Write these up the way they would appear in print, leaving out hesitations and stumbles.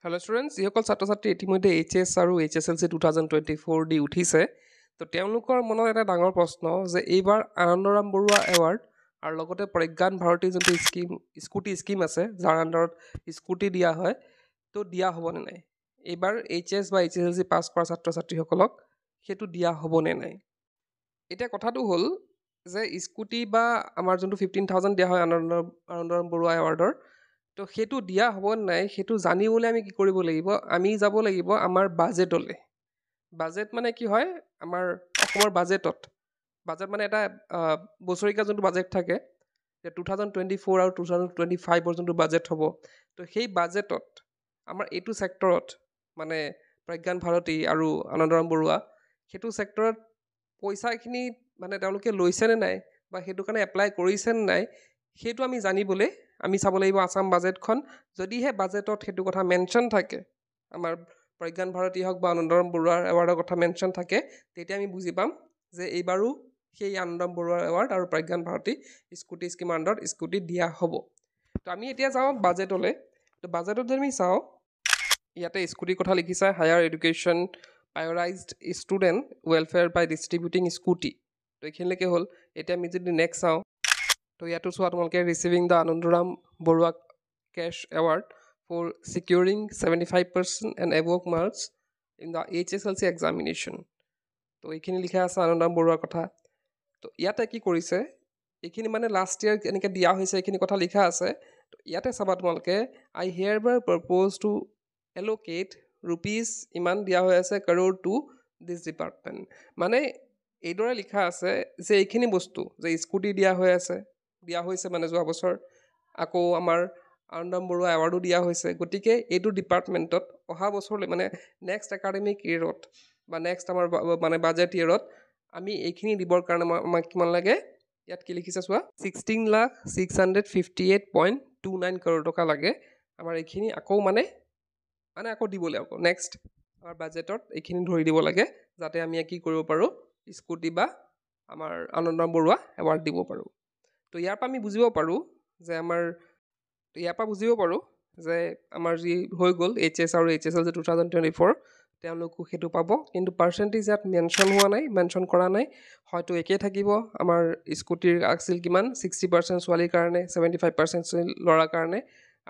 Hello' students, যিসকল ছাত্ৰ ছাত্ৰী ইতিমধ্যে HS আৰু HSLC 2024 দি উঠিছে, তো তেওঁলোকৰ মনত এটা ডাঙৰ প্ৰশ্ন যে এইবাৰ আনন্দৰাম বৰুৱা এৱাৰ্ড আৰু লগতে প্ৰজ্ঞান ভাৰতী যোনটো স্কুটি স্কিম আছে, যাৰ আণ্ডাৰত স্কুটি দিয়া হয়, তো দিয়া হ'বনে নাই? এইবাৰ HS বা HSLC পাছ কৰা ছাত্ৰ ছাত্ৰীসকলক সেইটো দিয়া হ'বনে নাই? এতিয়া কথাটো হ'ল যে স্কুটি বা আমাৰ যোনটো 15,000 দিয়া হয় আনন্দৰাম বৰুৱা এৱাৰ্ডৰ, তো সেইটো দিয়া হ'ব নাই সেইটো জানিবলৈ আমি কি কৰিব লাগিব? আমি যাব লাগিব আমাৰ বাজেটলৈ। বাজেট মানে কি হয়? আমাৰ অসমৰ বাজেট মানে এটা বছৰিকা যোনটো বাজেট থাকে, 2024 আৰু 2025ৰ যোনটো বাজেট হ'ব, তো সেই বাজেটত আমাৰ এইটো ছেক্টৰত মানে প্ৰজ্ঞান ভাৰতী আৰু আনন্দৰাম বৰুৱা সেইটো ছেক্টৰত পইচাখিনি মানে তেওঁলোকে লৈছেনে নাই বা সেইটো কাৰণে এপ্লাই কৰিছেনে নাই, সেইটো আমি জানিবলৈ আমি চাব লাগিব আছাম বাজেটখন। যদিহে বাজেটত সেইটো কথা মেনশ্যন থাকে, আমাৰ প্ৰজ্ঞান ভাৰতী হওক বা আনন্দৰাম বৰুৱাৰ এৱাৰ্ডৰ কথা মেনশ্যন থাকে, তেতিয়া আমি বুজি পাম যে এইবাৰো সেই আনন্দৰাম বৰুৱাৰ এৱাৰ্ড আৰু প্ৰজ্ঞান ভাৰতী স্কুটি স্কিমৰ আণ্ডাৰত স্কুটি দিয়া হ'ব। তো আমি এতিয়া যাওঁ বাজেটলৈ। তো বাজেটত যদি আমি চাওঁ, ইয়াতে স্কুটিৰ কথা লিখিছে, হায়াৰ এডুকেশ্যন প্ৰায়ৰাইজড ষ্টুডেণ্ট ৱেলফেয়াৰ বাই ডিষ্ট্ৰিবিউটিং স্কুটি। তো এইখিনিলৈকে হ'ল। এতিয়া আমি যদি নেক্সট চাওঁ, তো ইয়াতো চোৱা তোমালোকে receiving the Anandaram Barua cash award for securing 75% and above marks in the HSLC examination. তো এইখিনি লিখা আছে আনন্দৰাম বৰুৱাৰ কথা। তো ইয়াতে কি কৰিছে, এইখিনি মানে লাষ্ট ইয়েৰ এনেকৈ দিয়া হৈছে, এইখিনি কথা লিখা আছে। তো ইয়াতে চাবা তোমালোকে, আই হিয়াৰ বাই প্ৰপ'জ টু এল'কেট ৰুপিজ ইমান দিয়া হৈ আছে কৰ'ৰ টু দিছ ডিপাৰ্টমেণ্ট। মানে এইদৰে লিখা আছে যে এইখিনি বস্তু যে স্কুটি দিয়া হৈছে মানে যোৱা বছৰ, আকৌ আমাৰ আনন্দৰাম বৰুৱা এৱাৰ্ডো দিয়া হৈছে। গতিকে এইটো ডিপাৰ্টমেণ্টত অহা বছৰলৈ মানে নেক্সট একাডেমিক ইয়েৰত বা নেক্সট আমাৰ মানে বাজেট ইয়েৰত আমি এইখিনি দিবৰ কাৰণে আমাক কিমান লাগে, ইয়াত কি লিখিছে চোৱা, 16,658.29 কৰ'ৰ টকা লাগে আমাৰ এইখিনি আকৌ আকৌ দিবলৈ, আকৌ নেক্সট আমাৰ বাজেটত এইখিনি ধৰি দিব লাগে, যাতে আমি কি কৰিব পাৰোঁ, স্কুটি বা আমাৰ আনন্দৰাম বৰুৱা এৱাৰ্ড দিব পাৰোঁ। তো ইয়াৰ পৰা আমি বুজিব পাৰোঁ যে আমাৰ যি হৈ গ'ল HS আৰু HSLC 2024, তেওঁলোকো সেইটো পাব। কিন্তু পাৰ্চেণ্টেজ ইয়াত মেনশ্যন কৰা নাই। হয়তো একেই থাকিব। আমাৰ স্কুটিৰ আছিল কিমান, 60% ছোৱালীৰ কাৰণে, 75% ল'ৰাৰ কাৰণে,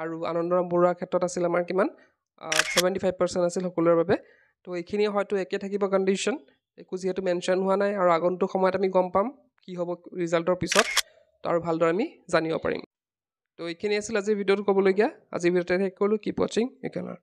আৰু আনন্দৰাম বৰুৱাৰ ক্ষেত্ৰত আছিল আমাৰ কিমান, 75% আছিল সকলোৰে বাবে। তো এইখিনি হয়তো একে থাকিব কণ্ডিশ্যন, একো যিহেতু মেনশ্যন হোৱা নাই, আৰু আগন্তুক সময়ত আমি গম পাম কি হ'ব ৰিজাল্টৰ পিছত, আৰু ভালদৰে আমি জানিব পাৰিম। তো এইখিনি আছিল আজিৰ ভিডিঅ'টো ক'বলগীয়া। আজিৰ ভিডিঅ'তে শেষ কৰিলোঁ। কিপ ৱাচিং, ইউ কেন লাৰ্ণ।